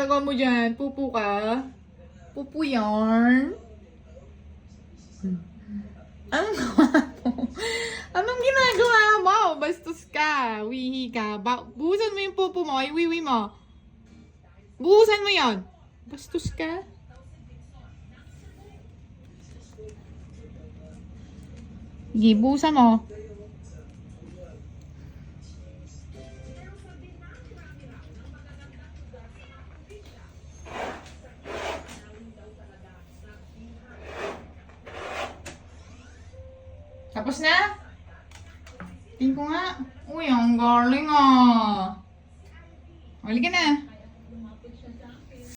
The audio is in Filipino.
ginagawa mo dyan? Pupu ka? Pupu yarn? Anong gawa mo? Anong ginagawa mo? Bastos ka. Wihi ka. Buhusan mo yung pupu mo. Ay, wiwi mo. Buhusan mo yon. Bastos ka. Sige, buhusan mo. Tapos na? Tingin ko nga. Uy, ang galing ah. Huli ka na.